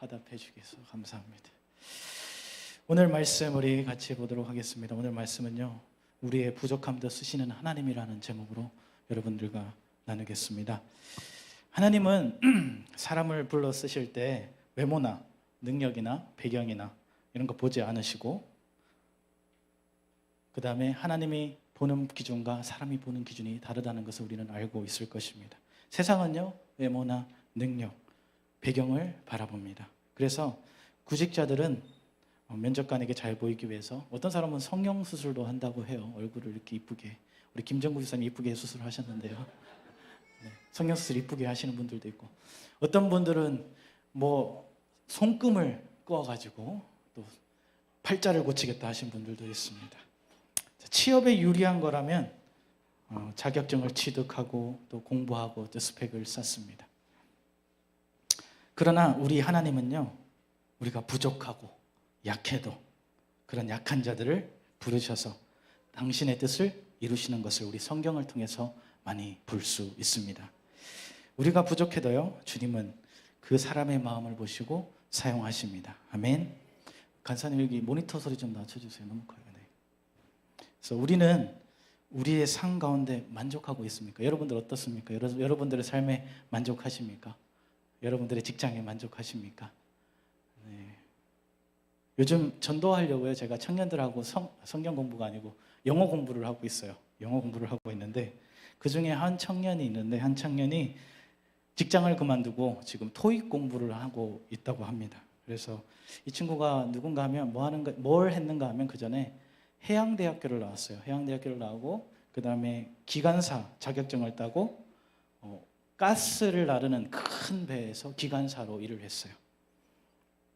화답해 주셔서 감사합니다. 오늘 말씀 우리 같이 보도록 하겠습니다. 오늘 말씀은요, 우리의 부족함도 쓰시는 하나님이라는 제목으로 여러분들과 나누겠습니다. 하나님은 사람을 불러 쓰실 때 외모나 능력이나 배경이나 이런 거 보지 않으시고, 그 다음에 하나님이 보는 기준과 사람이 보는 기준이 다르다는 것을 우리는 알고 있을 것입니다. 세상은요, 외모나 능력, 배경을 바라봅니다. 그래서 구직자들은 면접관에게 잘 보이기 위해서 어떤 사람은 성형수술도 한다고 해요. 얼굴을 이렇게 이쁘게. 우리 김정구 교사님 이쁘게 수술하셨는데요. 네, 성형수술 이쁘게 하시는 분들도 있고, 어떤 분들은 뭐 손금을 끄어가지고 또 팔자를 고치겠다 하신 분들도 있습니다. 취업에 유리한 거라면 자격증을 취득하고 또 공부하고 또 스펙을 쌓습니다. 그러나 우리 하나님은요, 우리가 부족하고 약해도 그런 약한 자들을 부르셔서 당신의 뜻을 이루시는 것을 우리 성경을 통해서 많이 볼 수 있습니다. 우리가 부족해도요, 주님은 그 사람의 마음을 보시고 사용하십니다. 아멘. 간사님 여기 모니터 소리 좀 낮춰주세요. 너무 커요. 네. 그래서 우리는 우리의 삶 가운데 만족하고 있습니까? 여러분들 어떻습니까? 여러분들의 삶에 만족하십니까? 여러분들의 직장에 만족하십니까? 네. 요즘 전도하려고요, 제가 청년들하고 성경 공부가 아니고 영어 공부를 하고 있어요. 영어 공부를 하고 있는데, 그 중에 한 청년이 있는데, 한 청년이 직장을 그만두고 지금 토익 공부를 하고 있다고 합니다. 그래서 이 친구가 누군가 하면 뭘 했는가 하면 그 전에 해양대학교를 나왔어요. 해양대학교를 나오고 그 다음에 기관사 자격증을 따고 가스를 나르는 큰 배에서 기관사로 일을 했어요.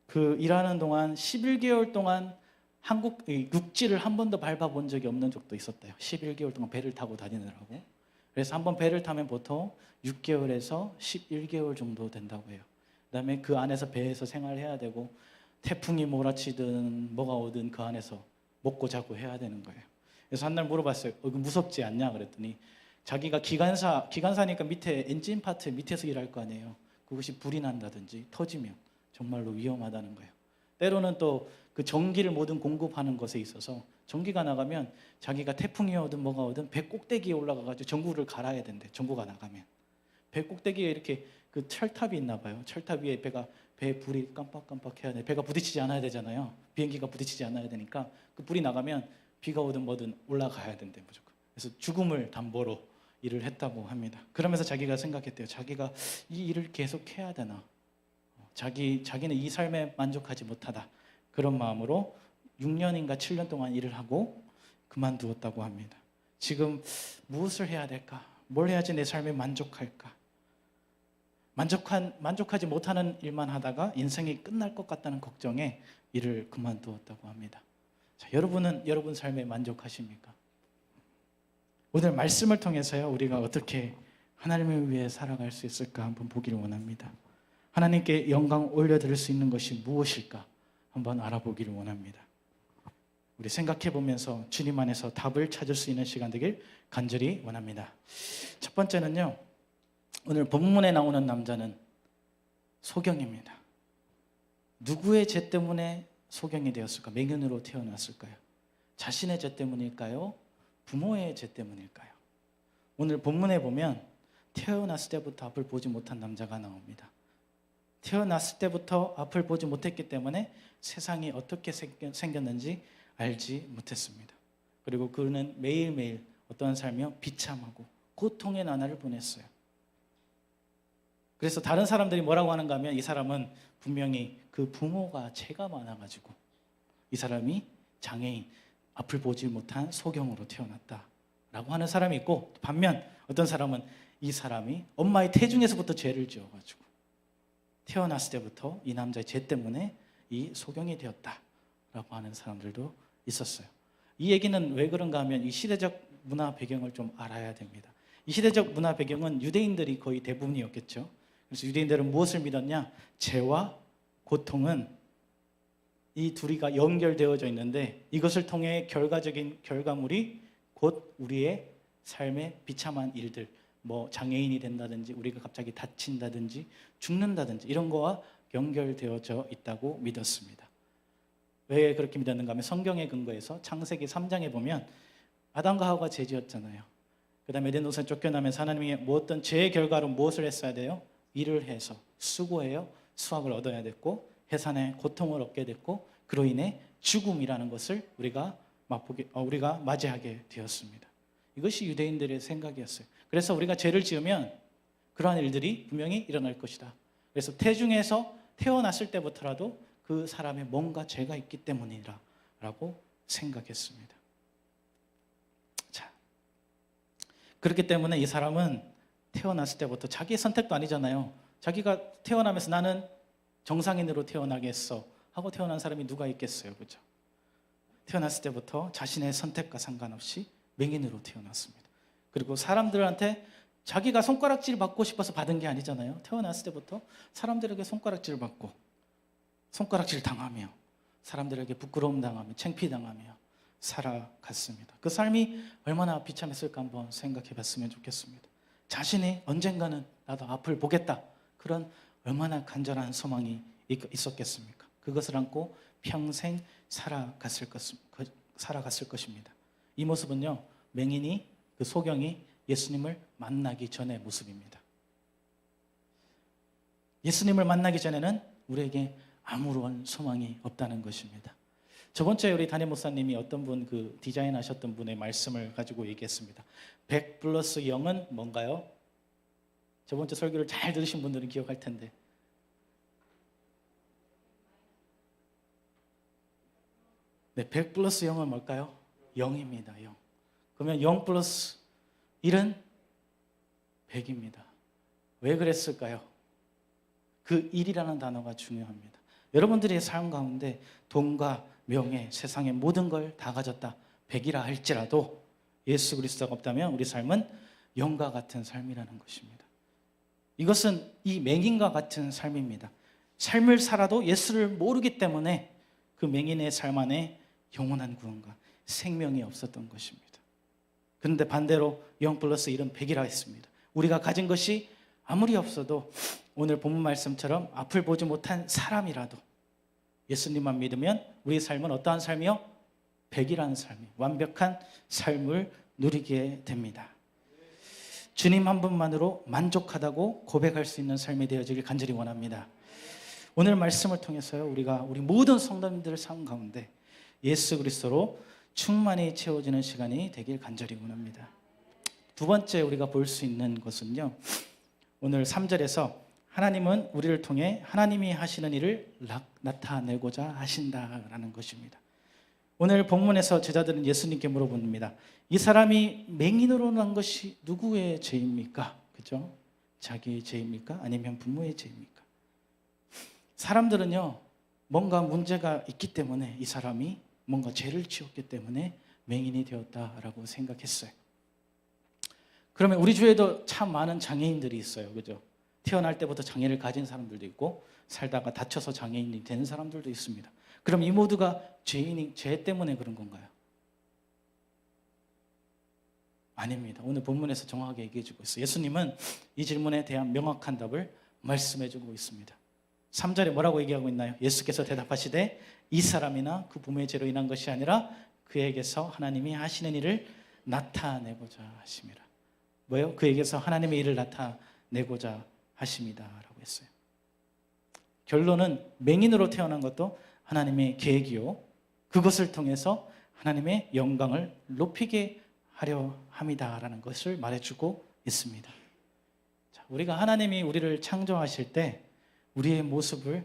그 일하는 동안 11개월 동안 한국 육지를 한 번도 밟아본 적이 없는 적도 있었대요. 11개월 동안 배를 타고 다니느라고. 그래서 한번 배를 타면 보통 6개월에서 11개월 정도 된다고 해요. 그다음에 그 안에서 배에서 생활해야 되고, 태풍이 몰아치든 뭐가 오든 그 안에서 먹고 자고 해야 되는 거예요. 그래서 한날 물어봤어요. 이거 무섭지 않냐 그랬더니, 자기가 기관사니까 밑에 엔진 파트 밑에서 일할 거 아니에요. 그것이 불이 난다든지 터지면 정말로 위험하다는 거예요. 때로는 또 그 전기를 모든 공급하는 것에 있어서 전기가 나가면 자기가 태풍이 오든 뭐가 오든 배 꼭대기에 올라가가지고 전구를 갈아야 된대. 전구가 나가면 배 꼭대기에 이렇게 그 철탑이 있나 봐요. 철탑 위에 배 불이 깜빡깜빡 해야 돼. 배가 부딪히지 않아야 되잖아요. 비행기가 부딪히지 않아야 되니까 그 불이 나가면 비가 오든 뭐든 올라가야 된대, 무조건. 그래서 죽음을 담보로 일을 했다고 합니다. 그러면서 자기가 생각했대요. 자기가 이 일을 계속 해야 되나? 자기는 이 삶에 만족하지 못하다. 그런 마음으로 6년인가 7년 동안 일을 하고 그만두었다고 합니다. 지금 무엇을 해야 될까? 뭘 해야지 내 삶에 만족할까? 만족하지 못하는 일만 하다가 인생이 끝날 것 같다는 걱정에 일을 그만두었다고 합니다. 자, 여러분은 여러분 삶에 만족하십니까? 오늘 말씀을 통해서요, 우리가 어떻게 하나님을 위해 살아갈 수 있을까 한번 보기를 원합니다. 하나님께 영광 올려드릴 수 있는 것이 무엇일까 한번 알아보기를 원합니다. 우리 생각해 보면서 주님 안에서 답을 찾을 수 있는 시간 되길 간절히 원합니다. 첫 번째는요, 오늘 본문에 나오는 남자는 소경입니다. 누구의 죄 때문에 소경이 되었을까? 맹인으로 태어났을까요? 자신의 죄 때문일까요? 부모의 죄 때문일까요? 오늘 본문에 보면 태어났을 때부터 앞을 보지 못한 남자가 나옵니다. 태어났을 때부터 앞을 보지 못했기 때문에 세상이 어떻게 생겼는지 알지 못했습니다. 그리고 그는 매일매일 어떠한 삶이요? 비참하고 고통의 나날을 보냈어요. 그래서 다른 사람들이 뭐라고 하는가 하면, 이 사람은 분명히 그 부모가 죄가 많아가지고 이 사람이 장애인, 앞을 보지 못한 소경으로 태어났다라고 하는 사람이 있고, 반면 어떤 사람은 이 사람이 엄마의 태중에서부터 죄를 지어가지고 태어났을 때부터 이 남자의 죄 때문에 이 소경이 되었다라고 하는 사람들도 있었어요. 이 얘기는 왜 그런가 하면 이 시대적 문화 배경을 좀 알아야 됩니다. 이 시대적 문화 배경은 유대인들이 거의 대부분이었겠죠. 그래서 유대인들은 무엇을 믿었냐? 죄와 고통은 이 둘이가 연결되어져 있는데, 이것을 통해 결과적인 결과물이 곧 우리의 삶의 비참한 일들, 뭐 장애인이 된다든지 우리가 갑자기 다친다든지 죽는다든지 이런 거와 연결되어져 있다고 믿었습니다. 왜 그렇게 믿었는가 하면 성경의 근거에서 창세기 3장에 보면 아담과 하와가 죄지었잖아요. 그 다음에 에덴 동산에 쫓겨나면서 하나님이 어떤 죄의 결과로 무엇을 했어야 돼요? 일을 해서 수고해요. 수확을 얻어야 됐고 해산의 고통을 얻게 됐고 그로 인해 죽음이라는 것을 우리가 맞이하게 되었습니다. 이것이 유대인들의 생각이었어요. 그래서 우리가 죄를 지으면 그러한 일들이 분명히 일어날 것이다. 그래서 태중에서 태어났을 때부터라도 그 사람의 뭔가 죄가 있기 때문이라고 생각했습니다. 자, 그렇기 때문에 이 사람은 태어났을 때부터 자기의 선택도 아니잖아요. 자기가 태어나면서 나는 정상인으로 태어나겠어 하고 태어난 사람이 누가 있겠어요, 그렇죠? 태어났을 때부터 자신의 선택과 상관없이 맹인으로 태어났습니다. 그리고 사람들한테 자기가 손가락질 받고 싶어서 받은 게 아니잖아요. 태어났을 때부터 사람들에게 손가락질 받고 손가락질 당하며 사람들에게 부끄러움 당하며 창피당하며 살아갔습니다. 그 삶이 얼마나 비참했을까 한번 생각해 봤으면 좋겠습니다. 자신이 언젠가는 나도 앞을 보겠다. 그런 얼마나 간절한 소망이 있었겠습니까? 그것을 안고 평생 살아갔을 것입니다. 이 모습은요, 맹인이 그 소경이 예수님을 만나기 전의 모습입니다. 예수님을 만나기 전에는 우리에게 아무런 소망이 없다는 것입니다. 저번 주에 우리 담임 목사님이 어떤 분 그 디자인하셨던 분의 말씀을 가지고 얘기했습니다. 100 플러스 0은 뭔가요? 저번 주 설교를 잘 들으신 분들은 기억할 텐데. 네, 100 플러스 0은 뭘까요? 0입니다. 0. 그러면 0 플러스 1은 100입니다. 왜 그랬을까요? 그 1이라는 단어가 중요합니다. 여러분들의 삶 가운데 돈과 명예, 세상의 모든 걸 다 가졌다. 100이라 할지라도 예수 그리스도가 없다면 우리 삶은 0과 같은 삶이라는 것입니다. 이것은 이 맹인과 같은 삶입니다. 삶을 살아도 예수를 모르기 때문에 그 맹인의 삶 안에 영원한 구원과 생명이 없었던 것입니다. 그런데 반대로 0 플러스 1은 100이라 했습니다. 우리가 가진 것이 아무리 없어도 오늘 본문 말씀처럼 앞을 보지 못한 사람이라도 예수님만 믿으면 우리의 삶은 어떠한 삶이요? 100이라는 삶이 완벽한 삶을 누리게 됩니다. 주님 한 분만으로 만족하다고 고백할 수 있는 삶이 되어지길 간절히 원합니다. 오늘 말씀을 통해서요, 우리 모든 성도님들의 삶 가운데 예수 그리스도로 충만히 채워지는 시간이 되길 간절히 원합니다. 두 번째 우리가 볼 수 있는 것은요, 오늘 3절에서 하나님은 우리를 통해 하나님이 하시는 일을 나타내고자 하신다라는 것입니다. 오늘 본문에서 제자들은 예수님께 물어봅니다. 이 사람이 맹인으로 난 것이 누구의 죄입니까? 그죠? 자기의 죄입니까? 아니면 부모의 죄입니까? 사람들은요, 뭔가 문제가 있기 때문에 이 사람이 뭔가 죄를 지었기 때문에 맹인이 되었다라고 생각했어요. 그러면 우리 주위에도 참 많은 장애인들이 있어요. 그죠? 태어날 때부터 장애를 가진 사람들도 있고 살다가 다쳐서 장애인이 된 사람들도 있습니다. 그럼 이 모두가 죄 때문에 그런 건가요? 아닙니다. 오늘 본문에서 정확하게 얘기해주고 있어요. 예수님은 이 질문에 대한 명확한 답을 말씀해주고 있습니다. 3절에 뭐라고 얘기하고 있나요? 예수께서 대답하시되 이 사람이나 그 부모의 죄로 인한 것이 아니라 그에게서 하나님이 하시는 일을 나타내고자 하심이라. 뭐예요? 그에게서 하나님의 일을 나타내고자 하십니다 라고 했어요. 결론은 맹인으로 태어난 것도 하나님의 계획이요, 그것을 통해서 하나님의 영광을 높이게 하려 함이다라는 것을 말해주고 있습니다. 자, 우리가 하나님이 우리를 창조하실 때 우리의 모습을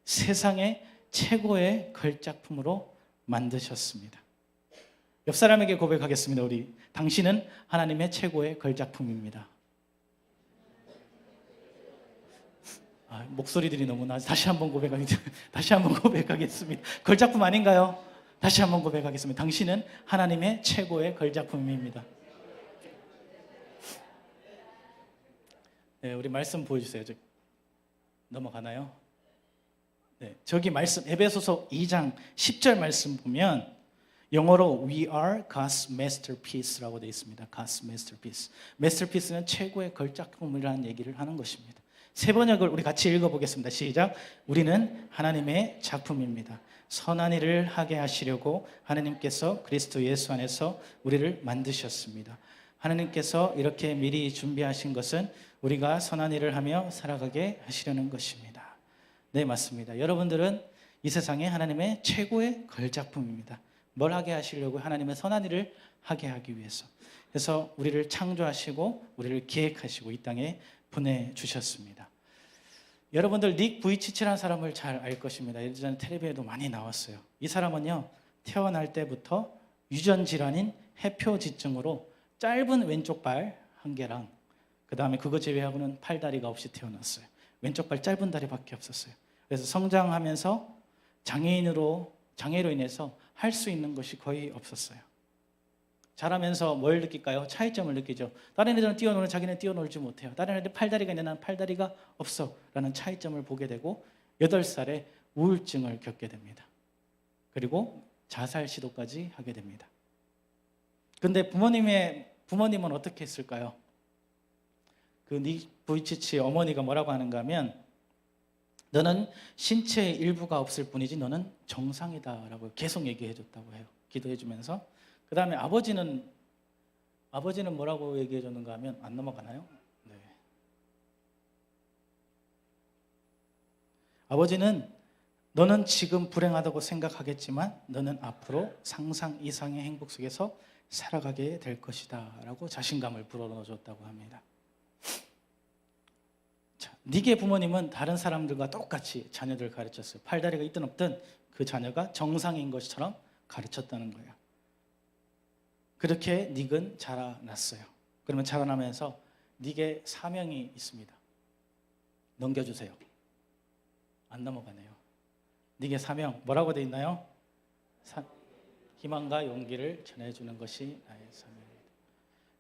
세상의 최고의 걸작품으로 만드셨습니다. 옆 사람에게 고백하겠습니다. 당신은 하나님의 최고의 걸작품입니다. 목소리들이 너무 나서 다시 한번 고백하겠습니다. 걸작품 아닌가요? 다시 한번 고백하겠습니다. 당신은 하나님의 최고의 걸작품입니다. 네, 우리 말씀 보여주세요. 넘어가나요? 네, 저기 말씀 에베소서 2장 10절 말씀 보면 영어로 We are God's masterpiece라고 되어 있습니다. God's masterpiece. masterpiece는 최고의 걸작품이라는 얘기를 하는 것입니다. 세 번역을 우리 같이 읽어보겠습니다. 시작. 우리는 하나님의 작품입니다. 선한 일을 하게 하시려고 하나님께서 그리스도 예수 안에서 우리를 만드셨습니다. 하나님께서 이렇게 미리 준비하신 것은 우리가 선한 일을 하며 살아가게 하시려는 것입니다. 네, 맞습니다. 여러분들은 이 세상에 하나님의 최고의 걸작품입니다. 뭘 하게 하시려고? 하나님의 선한 일을 하게 하기 위해서. 그래서 우리를 창조하시고 우리를 기획하시고 이 땅에 보내주셨습니다. 여러분들 닉 부이치치라는 사람을 잘 알 것입니다. 예전에 텔레비에도 많이 나왔어요. 이 사람은요, 태어날 때부터 유전질환인 해표지증으로 짧은 왼쪽 발 한 개랑 그 다음에 그거 제외하고는 팔다리가 없이 태어났어요. 왼쪽 발 짧은 다리밖에 없었어요. 그래서 성장하면서 장애로 인해서 할 수 있는 것이 거의 없었어요. 자라면서 뭘 느낄까요? 차이점을 느끼죠. 다른 애들은 뛰어노는 자기는 뛰어놀지 못해요. 다른 애들 팔다리가 있는데 나는 팔다리가 없어 라는 차이점을 보게 되고 8살에 우울증을 겪게 됩니다. 그리고 자살 시도까지 하게 됩니다. 근데 부모님은 어떻게 했을까요? 그 닉 부이치치의 어머니가 뭐라고 하는가 하면 너는 신체의 일부가 없을 뿐이지 너는 정상이다 라고 계속 얘기해 줬다고 해요. 기도해 주면서. 그 다음에 아버지는 뭐라고 얘기해 줬는가 하면 안 넘어가나요? 네. 아버지는 너는 지금 불행하다고 생각하겠지만 너는 앞으로 상상 이상의 행복 속에서 살아가게 될 것이다 라고 자신감을 불어넣어줬다고 합니다. 자, 닉의 부모님은 다른 사람들과 똑같이 자녀들을 가르쳤어요. 팔다리가 있든 없든 그 자녀가 정상인 것처럼 가르쳤다는 거예요. 그렇게 닉은 자라났어요. 그러면 자라나면서 닉의 사명이 있습니다. 넘겨주세요. 안 넘어가네요. 닉의 사명 뭐라고 되어 있나요? 희망과 용기를 전해주는 것이 나의 사명입니다.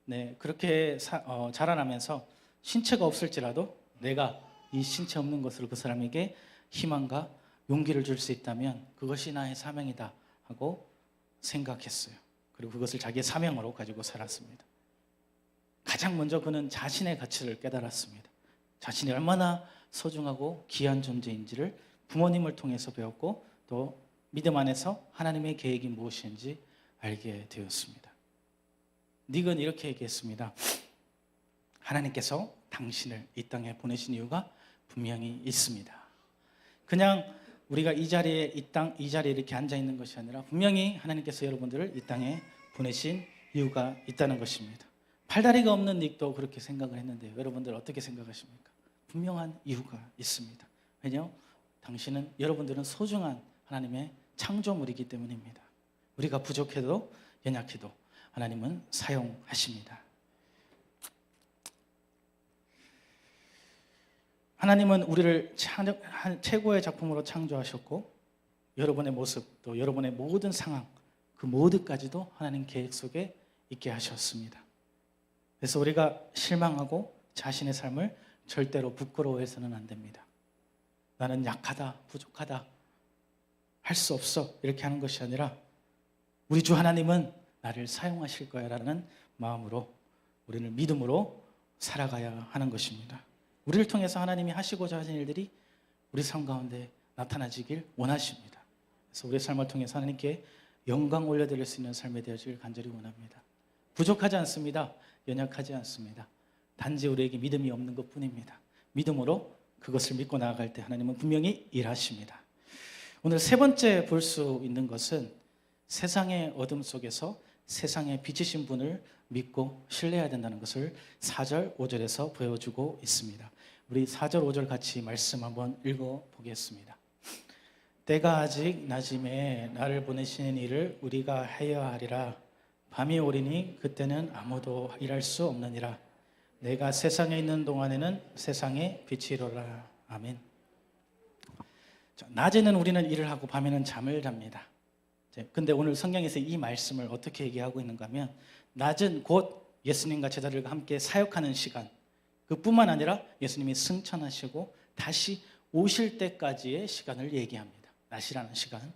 네, 그렇게 자라나면서 신체가 없을지라도 내가 이 신체 없는 것으로 그 사람에게 희망과 용기를 줄 수 있다면 그것이 나의 사명이다 하고 생각했어요. 그리고 그것을 자기의 사명으로 가지고 살았습니다. 가장 먼저 그는 자신의 가치를 깨달았습니다. 자신이 얼마나 소중하고 귀한 존재인지를 부모님을 통해서 배웠고 또 믿음 안에서 하나님의 계획이 무엇인지 알게 되었습니다. 닉은 이렇게 얘기했습니다. 하나님께서 당신을 이 땅에 보내신 이유가 분명히 있습니다. 그냥 우리가 이 자리에 이렇게 앉아 있는 것이 아니라 분명히 하나님께서 여러분들을 이 땅에 보내신 이유가 있다는 것입니다. 팔다리가 없는 닉도 그렇게 생각을 했는데요. 여러분들 어떻게 생각하십니까? 분명한 이유가 있습니다. 왜냐하면 당신은 여러분들은 소중한 하나님의 창조물이기 때문입니다. 우리가 부족해도 연약해도 하나님은 사용하십니다. 하나님은 우리를 최고의 작품으로 창조하셨고 여러분의 모습 또 여러분의 모든 상황 그 모두까지도 하나님 계획 속에 있게 하셨습니다. 그래서 우리가 실망하고 자신의 삶을 절대로 부끄러워해서는 안 됩니다. 나는 약하다, 부족하다, 할 수 없어 이렇게 하는 것이 아니라 우리 주 하나님은 나를 사용하실 거야 라는 마음으로 우리는 믿음으로 살아가야 하는 것입니다. 우리를 통해서 하나님이 하시고자 하신 일들이 우리 삶 가운데 나타나지길 원하십니다. 그래서 우리의 삶을 통해서 하나님께 영광 올려드릴 수 있는 삶이 되어지길 간절히 원합니다. 부족하지 않습니다. 연약하지 않습니다. 단지 우리에게 믿음이 없는 것뿐입니다. 믿음으로 그것을 믿고 나아갈 때 하나님은 분명히 일하십니다. 오늘 세 번째 볼 수 있는 것은 세상의 어둠 속에서 세상의 빛이신 분을 믿고 신뢰해야 된다는 것을 4절, 5절에서 보여주고 있습니다. 우리 4절, 5절 같이 말씀 한번 읽어보겠습니다. 때가 아직 낮임에 나를 보내시는 일을 우리가 하여야 하리라. 밤이 오리니 그때는 아무도 일할 수 없느니라. 내가 세상에 있는 동안에는 세상의 빛이로라. 아멘. 낮에는 우리는 일을 하고 밤에는 잠을 잡니다. 근데 오늘 성경에서 이 말씀을 어떻게 얘기하고 있는가 하면 낮은 곧 예수님과 제자들과 함께 사역하는 시간 그뿐만 아니라 예수님이 승천하시고 다시 오실 때까지의 시간을 얘기합니다. 낮이라는 시간.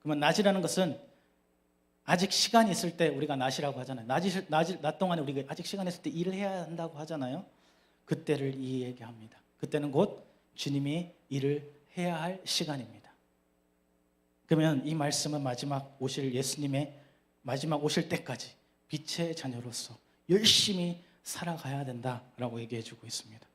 그러면 낮이라는 것은 아직 시간이 있을 때 우리가 낮이라고 하잖아요. 낮 동안에 우리가 아직 시간이 있을 때 일을 해야 한다고 하잖아요. 그때를 이 얘기합니다. 그때는 곧 주님이 일을 해야 할 시간입니다. 그러면 이 말씀은 마지막 오실 예수님의 마지막 오실 때까지 빛의 자녀로서 열심히 살아가야 된다라고 얘기해 주고 있습니다.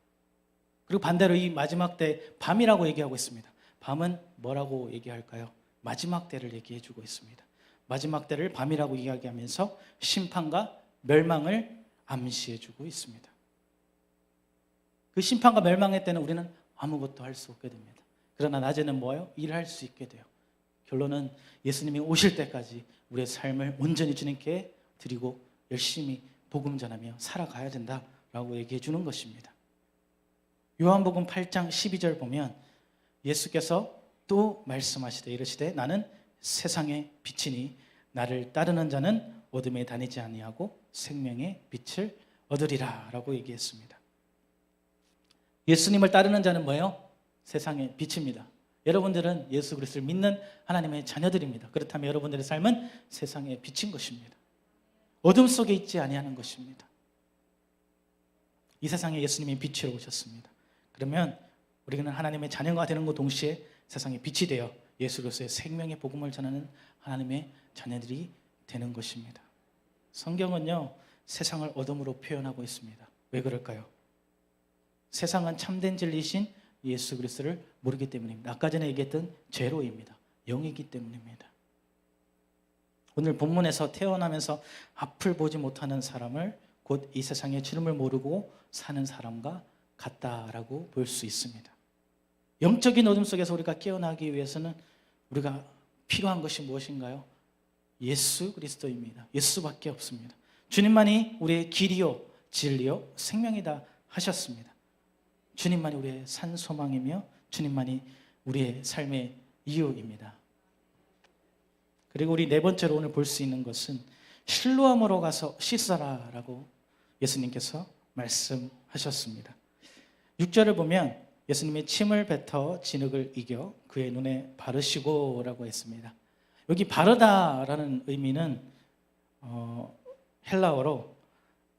그리고 반대로 이 마지막 때 밤이라고 얘기하고 있습니다. 밤은 뭐라고 얘기할까요? 마지막 때를 얘기해 주고 있습니다. 마지막 때를 밤이라고 이야기하면서 심판과 멸망을 암시해 주고 있습니다. 그 심판과 멸망의 때는 우리는 아무것도 할 수 없게 됩니다. 그러나 낮에는 뭐예요? 일할 수 있게 돼요. 결론은 예수님이 오실 때까지 우리의 삶을 온전히 주님께 드리고 열심히 복음 전하며 살아가야 된다라고 얘기해 주는 것입니다. 요한복음 8장 12절 보면 예수께서 또 말씀하시되 이르시되 나는 세상의 빛이니 나를 따르는 자는 어둠에 다니지 아니하고 생명의 빛을 얻으리라 라고 얘기했습니다. 예수님을 따르는 자는 뭐예요? 세상의 빛입니다. 여러분들은 예수 그리스도를 믿는 하나님의 자녀들입니다. 그렇다면 여러분들의 삶은 세상의 빛인 것입니다. 어둠 속에 있지 아니하는 것입니다. 이 세상에 예수님이 빛으로 오셨습니다. 그러면 우리는 하나님의 자녀가 되는 것 동시에 세상의 빛이 되어 예수 그리스도의 생명의 복음을 전하는 하나님의 자녀들이 되는 것입니다. 성경은요, 세상을 어둠으로 표현하고 있습니다. 왜 그럴까요? 세상은 참된 진리이신 예수 그리스도를 모르기 때문입니다. 아까 전에 얘기했던 죄로입니다. 영이기 때문입니다. 오늘 본문에서 태어나면서 앞을 보지 못하는 사람을 곧 이 세상의 주름을 모르고 사는 사람과 같다라고 볼 수 있습니다. 영적인 어둠 속에서 우리가 깨어나기 위해서는 우리가 필요한 것이 무엇인가요? 예수 그리스도입니다. 예수밖에 없습니다. 주님만이 우리의 길이요 진리요 생명이다 하셨습니다. 주님만이 우리의 산소망이며 주님만이 우리의 삶의 이유입니다. 그리고 우리 네 번째로 오늘 볼 수 있는 것은 실로암으로 가서 씻어라라고 예수님께서 말씀하셨습니다. 6절을 보면 예수님이 침을 뱉어 진흙을 이겨 그의 눈에 바르시고 라고 했습니다. 여기 바르다라는 의미는 헬라어로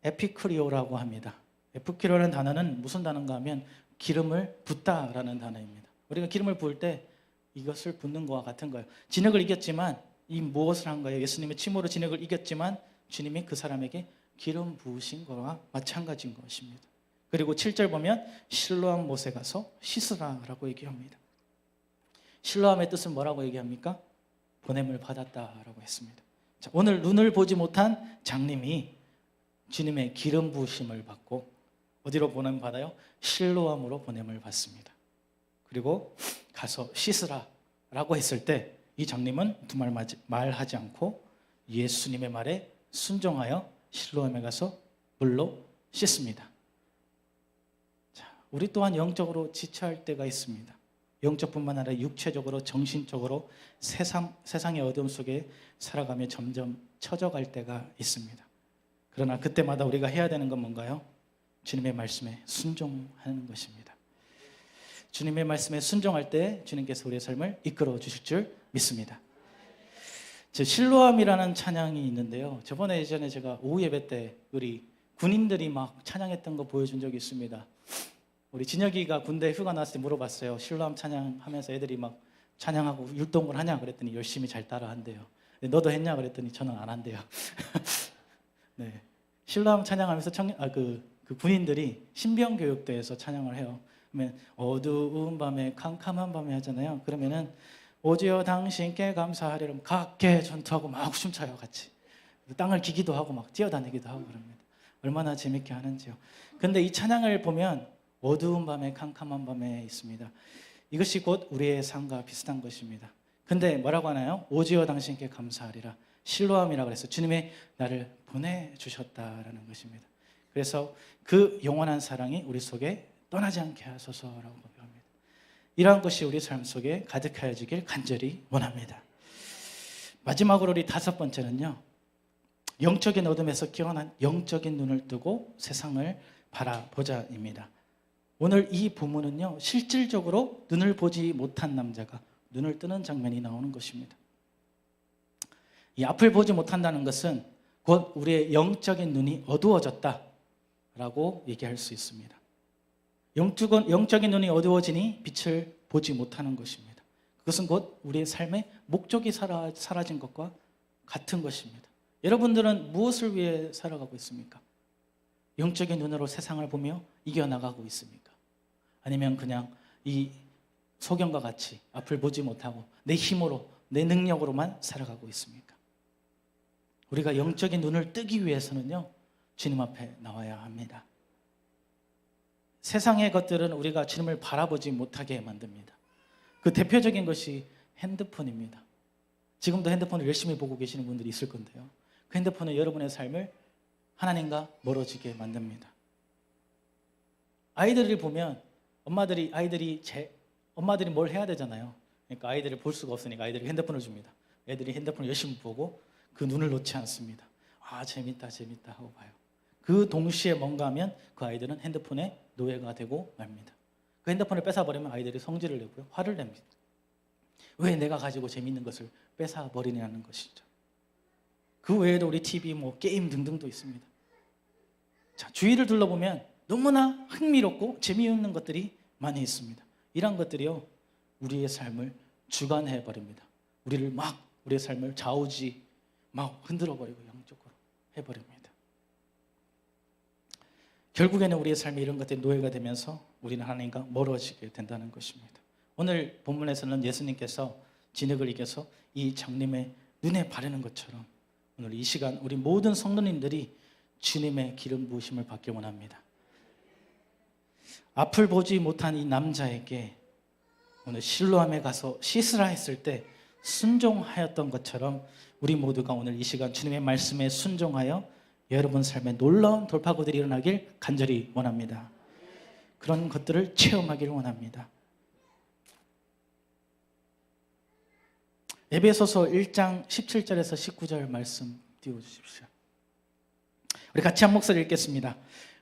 에피크리오라고 합니다. 에피크리오라는 단어는 무슨 단어인가 하면 기름을 붓다라는 단어입니다. 우리가 기름을 부을 때 이것을 붓는 것과 같은 거예요. 진흙을 이겼지만 이 무엇을 한 거예요? 예수님의 침으로 진흙을 이겼지만 주님이 그 사람에게 기름 부으신 거와 마찬가지인 것입니다. 그리고 7절 보면 실로암 못에 가서 씻으라라고 얘기합니다. 실로암의 뜻은 뭐라고 얘기합니까? 보냄을 받았다라고 했습니다. 자, 오늘 눈을 보지 못한 장님이 주님의 기름 부으심을 받고 어디로 보냄 받아요? 실로암으로 보냄을 받습니다. 그리고 가서 씻으라라고 했을 때 이 장님은 두말 말하지 않고 예수님의 말에 순종하여 실로암에 가서 물로 씻습니다. 자, 우리 또한 영적으로 지체할 때가 있습니다. 영적뿐만 아니라 육체적으로 정신적으로 세상의 어둠 속에 살아가며 점점 처져갈 때가 있습니다. 그러나 그때마다 우리가 해야 되는 건 뭔가요? 주님의 말씀에 순종하는 것입니다. 주님의 말씀에 순종할 때 주님께서 우리의 삶을 이끌어 주실 줄 믿습니다. 실로암이라는 찬양이 있는데요. 저번에 예전에 제가 오후 예배 때 우리 군인들이 막 찬양했던 거 보여준 적이 있습니다. 우리 진혁이가 군대 휴가 나왔을 때 물어봤어요. 실로암 찬양하면서 애들이 막 찬양하고 율동을 하냐 그랬더니 열심히 잘 따라한대요. 너도 했냐 그랬더니 저는 안 한대요. 네. 실로암 찬양하면서 그 군인들이 신병교육대에서 찬양을 해요. 그러면 어두운 밤에 캄캄한 밤에 하잖아요. 그러면은 오지어 당신께 감사하리라 각계 전투하고 막 춤춰요 같이. 땅을 기기도 하고 막 뛰어다니기도 하고 그럽니다. 얼마나 재밌게 하는지요. 근데 이 찬양을 보면 어두운 밤에 캄캄한 밤에 있습니다. 이것이 곧 우리의 삶과 비슷한 것입니다. 근데 뭐라고 하나요? 오지어 당신께 감사하리라. 실로암이라고 해서 주님의 나를 보내주셨다라는 것입니다. 그래서 그 영원한 사랑이 우리 속에 떠나지 않게 하소서라고 고백합니다. 이러한 것이 우리 삶 속에 가득하여지길 간절히 원합니다. 마지막으로 우리 다섯 번째는요, 영적인 어둠에서 깨어난 영적인 눈을 뜨고 세상을 바라보자입니다. 오늘 이 본문은요, 실질적으로 눈을 보지 못한 남자가 눈을 뜨는 장면이 나오는 것입니다. 이 앞을 보지 못한다는 것은 곧 우리의 영적인 눈이 어두워졌다라고 얘기할 수 있습니다. 영적인 눈이 어두워지니 빛을 보지 못하는 것입니다. 그것은 곧 우리의 삶의 목적이 사라진 것과 같은 것입니다. 여러분들은 무엇을 위해 살아가고 있습니까? 영적인 눈으로 세상을 보며 이겨나가고 있습니까? 아니면 그냥 이 소경과 같이 앞을 보지 못하고 내 힘으로, 내 능력으로만 살아가고 있습니까? 우리가 영적인 눈을 뜨기 위해서는요, 주님 앞에 나와야 합니다. 세상의 것들은 우리가 주님을 바라보지 못하게 만듭니다. 그 대표적인 것이 핸드폰입니다. 지금도 핸드폰을 열심히 보고 계시는 분들이 있을 건데요, 그 핸드폰은 여러분의 삶을 하나님과 멀어지게 만듭니다. 아이들을 보면 엄마들이 뭘 해야 되잖아요. 그러니까 아이들을 볼 수가 없으니까 아이들이 핸드폰을 줍니다. 애들이 핸드폰을 열심히 보고 그 눈을 놓지 않습니다. 아, 재밌다 하고 봐요. 그 동시에 뭔가 하면 그 아이들은 핸드폰의 노예가 되고 맙니다. 그 핸드폰을 뺏어버리면 아이들이 성질을 내고요, 화를 냅니다. 왜 내가 가지고 재밌는 것을 뺏어버리냐는 것이죠. 그 외에도 우리 TV, 게임 등등도 있습니다. 자, 주위를 둘러보면 너무나 흥미롭고 재미있는 것들이 많이 있습니다. 이런 것들이요, 우리의 삶을 주관해버립니다. 우리의 삶을 좌우지 막 흔들어버리고 영적으로 해버립니다. 결국에는 우리의 삶이 이런 것들이 노예가 되면서 우리는 하나님과 멀어지게 된다는 것입니다. 오늘 본문에서는 예수님께서 진흙을 이겨서 이 장님의 눈에 바르는 것처럼 오늘 이 시간 우리 모든 성도님들이 주님의 기름 부으심을 받기 원합니다. 앞을 보지 못한 이 남자에게 오늘 실로암에 가서 씻으라 했을 때 순종하였던 것처럼 우리 모두가 오늘 이 시간 주님의 말씀에 순종하여 여러분 삶에 놀라운 돌파구들이 일어나길 간절히 원합니다. 그런 것들을 체험하기를 원합니다. 에베소서 1장 17절에서 19절 말씀 띄워주십시오. 우리 같이 한 목소리 읽겠습니다.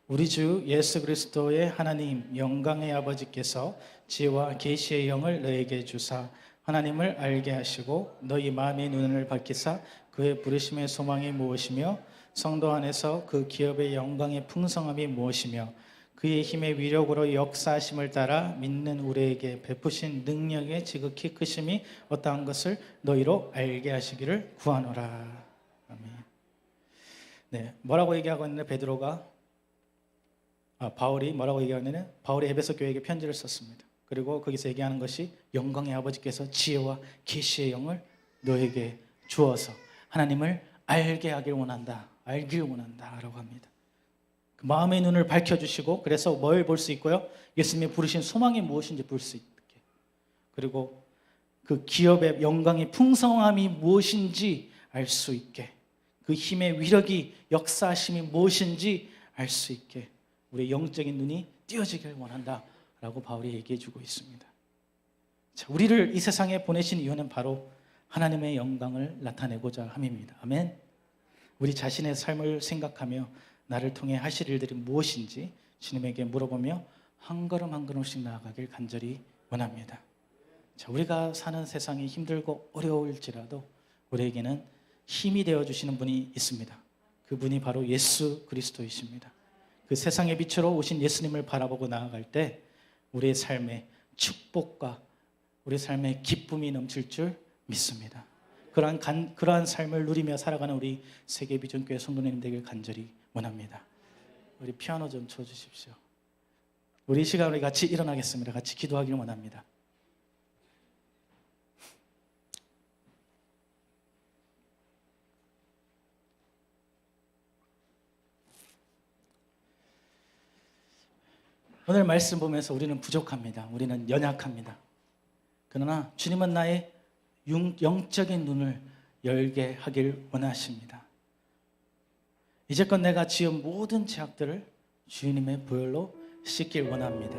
우리 주 예수 그리스도의 하나님 영광의 아버지께서 지혜와 계시의 영을 너에게 주사 하나님을 알게 하시고 너희 마음의 눈을 밝히사 그의 부르심의 소망이 무엇이며 성도 안에서 그 기업의 영광의 풍성함이 무엇이며 그의 힘의 위력으로 역사하심을 따라 믿는 우리에게 베푸신 능력의 지극히 크심이 어떠한 것을 너희로 알게 하시기를 구하노라. 아멘. 네, 뭐라고 얘기하고 있는데 바울이 뭐라고 얘기하냐면 바울이 에베소 교회에게 편지를 썼습니다. 그리고 거기서 얘기하는 것이 영광의 아버지께서 지혜와 계시의 영을 너에게 주어서 하나님을 알길 원한다라고 합니다. 그 마음의 눈을 밝혀주시고 그래서 뭘 볼 수 있고요, 예수님이 부르신 소망이 무엇인지 볼 수 있게, 그리고 그 기업의 영광의 풍성함이 무엇인지 알 수 있게, 그 힘의 위력이 역사하심이 무엇인지 알 수 있게 우리의 영적인 눈이 띄어지길 원한다라고 바울이 얘기해 주고 있습니다. 자, 우리를 이 세상에 보내신 이유는 바로 하나님의 영광을 나타내고자 함입니다. 아멘. 우리 자신의 삶을 생각하며 나를 통해 하실 일들이 무엇인지 주님에게 물어보며 한 걸음 한 걸음씩 나아가길 간절히 원합니다. 자, 우리가 사는 세상이 힘들고 어려울지라도 우리에게는 힘이 되어주시는 분이 있습니다. 그분이 바로 예수 그리스도이십니다. 그 세상의 빛으로 오신 예수님을 바라보고 나아갈 때 우리의 삶에 축복과 우리 삶에 기쁨이 넘칠 줄 믿습니다. 그러한 삶을 누리며 살아가는 우리 세계비전교회 성도님 되길 간절히 원합니다. 우리 피아노 좀 쳐주십시오. 우리 이 시간 우리 같이 일어나겠습니다. 같이 기도하기를 원합니다. 오늘 말씀 보면서 우리는 부족합니다. 우리는 연약합니다. 그러나 주님은 나의 영적인 눈을 열게 하길 원하십니다. 이제껏 내가 지은 모든 죄악들을 주님의 보혈로 씻길 원합니다.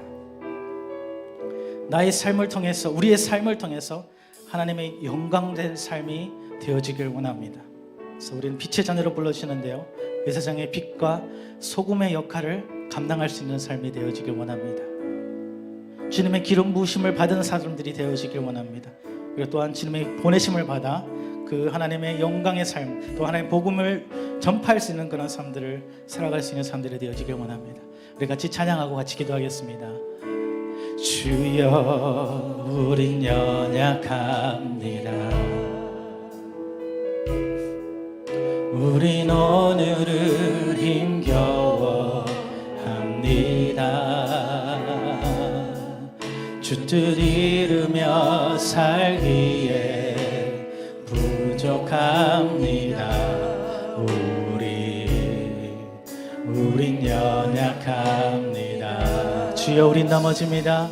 나의 삶을 통해서, 우리의 삶을 통해서 하나님의 영광된 삶이 되어지길 원합니다. 그래서 우리는 빛의 자녀로 불러주시는데요, 이 세상의 빛과 소금의 역할을 감당할 수 있는 삶이 되어지길 원합니다. 주님의 기름 부으심을 받은 사람들이 되어지길 원합니다. 그리고 또한 주님의 보내심을 받아 그 하나님의 영광의 삶, 또 하나님의 복음을 전파할 수 있는 그런 삶들을 살아갈 수 있는 삶들이 되어지길 원합니다. 우리 같이 찬양하고 같이 기도하겠습니다. 주여 우린 연약합니다. 우린 오늘을 힘겨워합니다. 주 뜻 이루며 살기에 부족합니다. 우린 연약합니다. 주여 우린 넘어집니다.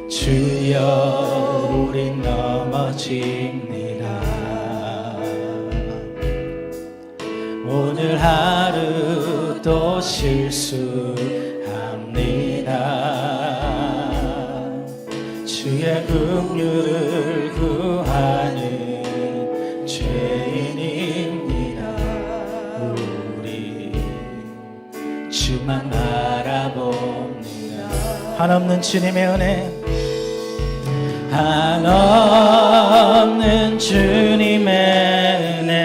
주여 우린 넘어집니다. 오늘 하루 또 실수합니다. 주의 긍휼을 구하는 죄인입니다. 우리 주만 바라봅니다. 한없는 주님의 은혜, 한없는 주님의 은혜,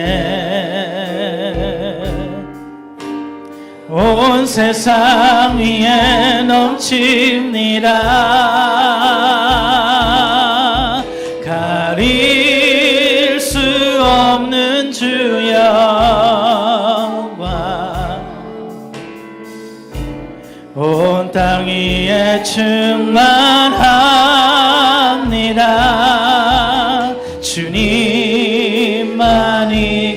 온 세상 위에 넘칩니다. 가릴 수 없는 주 영광, 온 땅 위에 충만합니다. 주님만이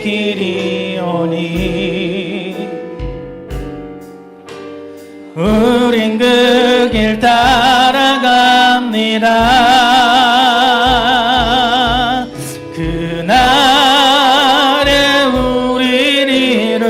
길이오니 우린 그 길 따라갑니다. 그날에 우린 이루실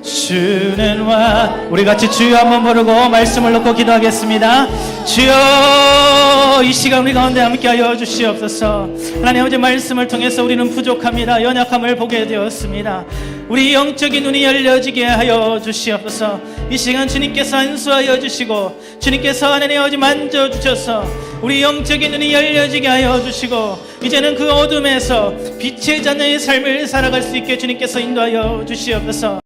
주는 와. 우리 같이 주여 한번 부르고 말씀을 놓고 기도하겠습니다. 주여, 이 시간 우리 가운데 함께하여 주시옵소서. 하나님 아버지, 말씀을 통해서 우리는 부족합니다. 연약함을 보게 되었습니다. 우리 영적인 눈이 열려지게 하여 주시옵소서. 이 시간 주님께서 안수하여 주시고, 주님께서 하나님 아버지 만져주셔서 우리 영적인 눈이 열려지게 하여 주시고, 이제는 그 어둠에서 빛의 자녀의 삶을 살아갈 수 있게 주님께서 인도하여 주시옵소서.